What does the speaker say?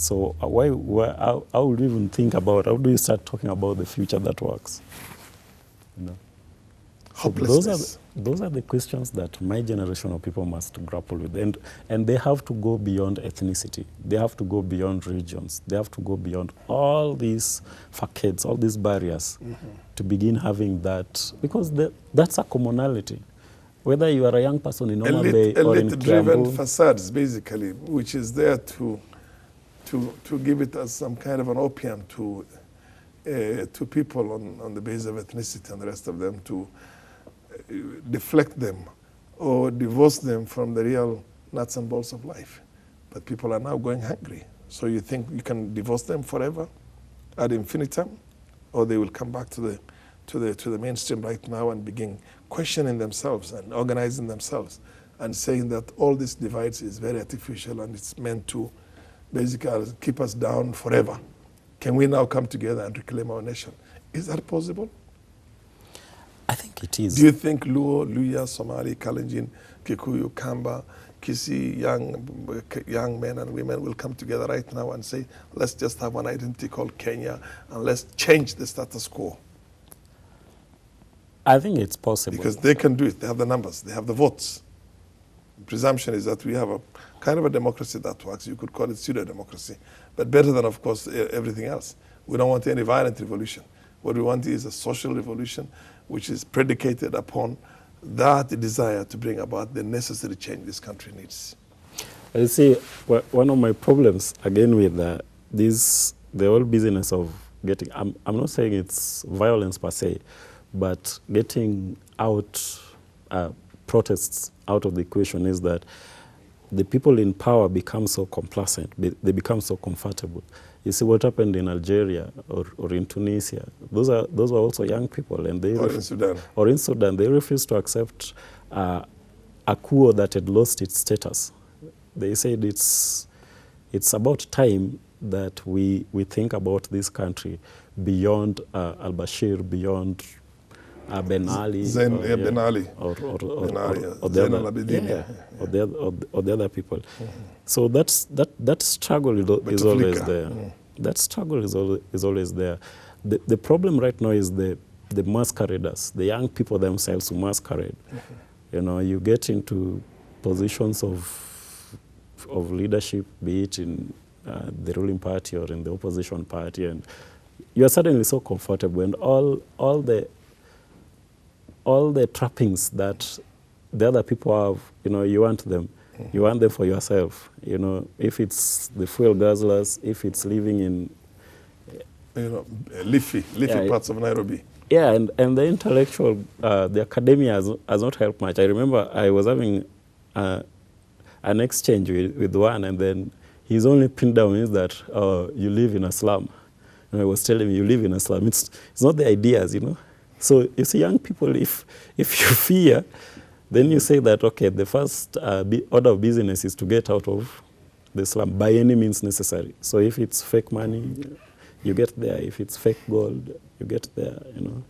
So how would you even think about, how do you start talking about the future that works? You know? So Hopelessness. those are the questions that my generation of people must grapple with. And they have to go beyond ethnicity. They have to go beyond regions. They have to go beyond all these facades, all these barriers, to begin having that. Because that's a commonality. Whether you are a young person in Homa Bay or in Elite-driven Kiambu. facades, basically, which is there to give it as some kind of an opium to people on the basis of ethnicity and the rest of them, to deflect them or divorce them from the real nuts and bolts of life. But people are now going hungry. So you think you can divorce them forever ad infinitum, or they will come back to the mainstream right now and begin questioning themselves and organizing themselves and saying that all these divides is very artificial and it's meant to basically keep us down forever. Can we now come together and reclaim our nation? Is that possible? I think it is. Do you think Luo, Luya, Somali, Kalenjin, Kikuyu, Kamba, Kisi, young men and women will come together right now and say, let's just have an identity called Kenya and let's change the status quo? I think it's possible. Because they can do it. They have the numbers. They have the votes. The presumption is that we have a kind of a democracy that works. You could call it pseudo-democracy, but better than, of course, everything else. We don't want any violent revolution. What we want is a social revolution which is predicated upon that desire to bring about the necessary change this country needs. You see, one of my problems, again, with the whole business of getting, I'm not saying it's violence per se, but getting out protests out of the equation is that the people in power become so complacent, they become so comfortable. You see what happened in Algeria or in Tunisia. Those were also young people, and they or in Sudan. Or in Sudan, they refused to accept a coup that had lost its status. They said it's about time that we think about this country beyond al-Bashir, beyond Ben Ali, Ben Ali, or Zain al-Abidin, or the other people. So that struggle is always there. That struggle is always there. The problem right now is the masqueraders, the young people themselves who masquerade. You know, you get into positions of leadership, be it in the ruling party or in the opposition party, and you are suddenly so comfortable, and all the trappings that the other people have, you know, you want them. You want them for yourself. You know, if it's the fuel guzzlers, if it's living in, leafy parts of Nairobi. Yeah, and the intellectual, the academia has not helped much. I remember I was having an exchange with one, and then his only pin down is that you live in a slum. And I was telling him, you live in a slum. It's not the ideas, you know. So you see, young people, if you fear, then you say that, okay, the first order of business is to get out of the slum by any means necessary. So if it's fake money, you get there. If it's fake gold, you get there, you know.